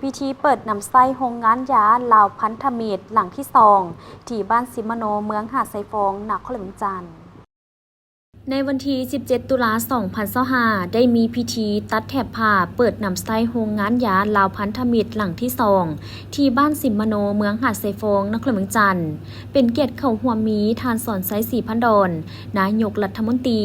พิธีเปิดนำไส้โรงงานยาลาวพันธมิตรหลังที่2ที่บ้านสิมโนเมืองหาดไซฟองนครหลวงจันทร์ในวันที่ 17 ตุลา 2025 ได้มีพิธีตัดแถบผ้าเปิดนำไส้โรงงานยาลาวพันธมิตรหลังที่2ที่บ้านสิมโนเมืองหาดไซฟองนครหลวงจันทร์เป็นเกียรติเข้าหัวมีทานสอนไซสีพันดอนนายกรัฐมนตรี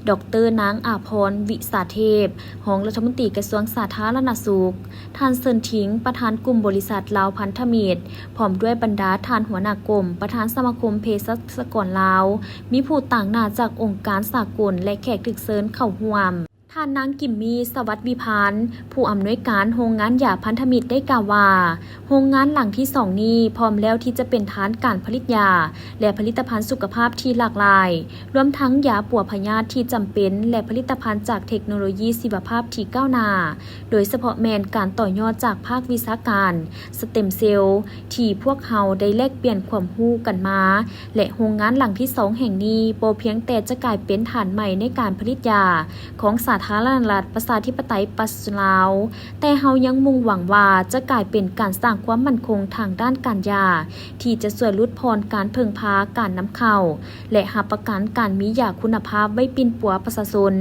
ดร.นางอาภรณ์วิสาเทพรองรัฐมนตรีกระทรวงสาธารณสุขท่านเซินทิงประธานกลุ่มบริษัทลาวพันธมิตรพร้อมด้วยบรรดาท่านหัวหน้ากรมประธานสมาคมเภสัชกรลาวมีผู้ต่างหน้าจากองค์การสากลและแขกถึกเซินเข้าร่วมท่านนางกิมมีสวัสดิ์วิพานผู้อำนวยการโรงงานยาพันธมิตรได้กล่าวว่าโรงงานหลังที่2นี้พร้อมแล้วที่จะเป็นฐานการผลิตยาและผลิตภัณฑ์สุขภาพที่หลากหลายรวมทั้งยาปัวพยาธิที่จำเป็นและผลิตภัณฑ์จากเทคโนโลยีชีวภาพที่ก้าวหน้าโดยเฉพาะแมนการต่อยอดจากภาควิชาการสเต็มเซลล์ที่พวกเขาได้แลกเปลี่ยนความรู้กันมาและโรงงานหลังที่2แห่งนี้บ่เพียงแต่จะกลายเป็นฐานใหม่ในการผลิตยาของสาธารณรัฐประชาธิปไตยปัจจุบันลาวแต่เฮายังมุ่งหวังว่าจะกลายเป็นการสร้างความมั่นคงทางด้านการยาที่จะช่วยลดพรการพึ่งพาการนำเข้าและรับประกันการมียาคุณภาพไว้ปิ่นปัวประชาชน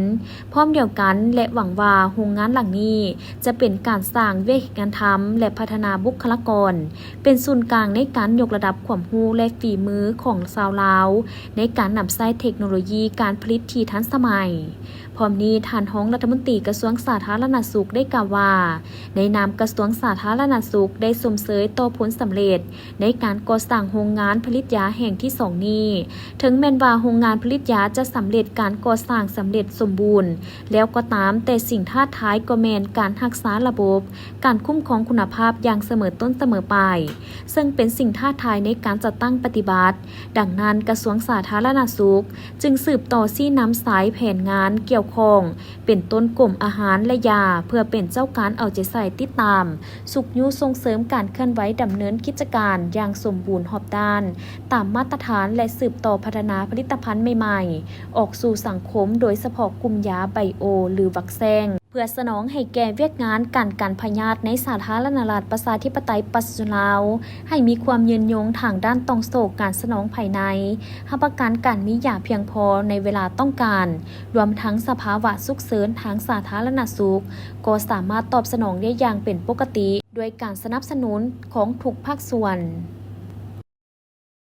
พร้อมเดียวกันและหวังว่าโรงงานหลังนี้จะเป็นการสร้างเวทีการทำและพัฒนาบุคลากรเป็นศูนย์กลางในการยกระดับความรู้และฝีมือของชาวลาวในการนำใช้เทคโนโลยีการผลิตที่ทันสมัยพร้อมนี้ท่านรองรัฐมนตรีกระทรวงสาธารณสุขได้กล่าวว่าในนามกระทรวงสาธารณสุขได้สมเสยต่อผลสำเร็จในการก่อสร้างโรงงานผลิตยาแห่งที่2นี้ถึงแม้ว่าโรงงานผลิตยาจะสำเร็จการก่อสร้างสำเร็จสมบูรณ์แล้วก็ตามแต่สิ่งท้าทายก็แม่นการรักษาระบบการคุ้มครองคุณภาพอย่างเสมอต้นเสมอปลายซึ่งเป็นสิ่งท้าทายในการจัดตั้งปฏิบัติดังนั้นกระทรวงสาธารณสุขจึงสืบต่อซี่นำสายแผนงานเกี่ยวข้องเป็นต้นกลุ่มอาหารและยาเพื่อเป็นเจ้าการเอาใจใส่ติดตามสุขยุส่งเสริมการเคลื่อนไหวดำเนินกิจการอย่างสมบูรณ์รอบด้านตามมาตรฐานและสืบต่อพัฒนาผลิตภัณฑ์ใหม่ๆออกสู่สังคมโดยเฉพาะกลุ่มยาไบโอหรือวัคซีนเพื่อสนองให้แก่เวียกงานการพยาธิในสาธารณรัฐประชาธิปไตยปัจจุบันลาวให้มีความยืนยงทางด้านต้องโศกการสนองภายในรับประกันการมียาเพียงพอในเวลาต้องการรวมทั้งสภาวะฉุกเฉินทางสาธารณสุขก็สามารถตอบสนองได้อย่างเป็นปกติด้วยการสนับสนุนของทุกภาคส่วน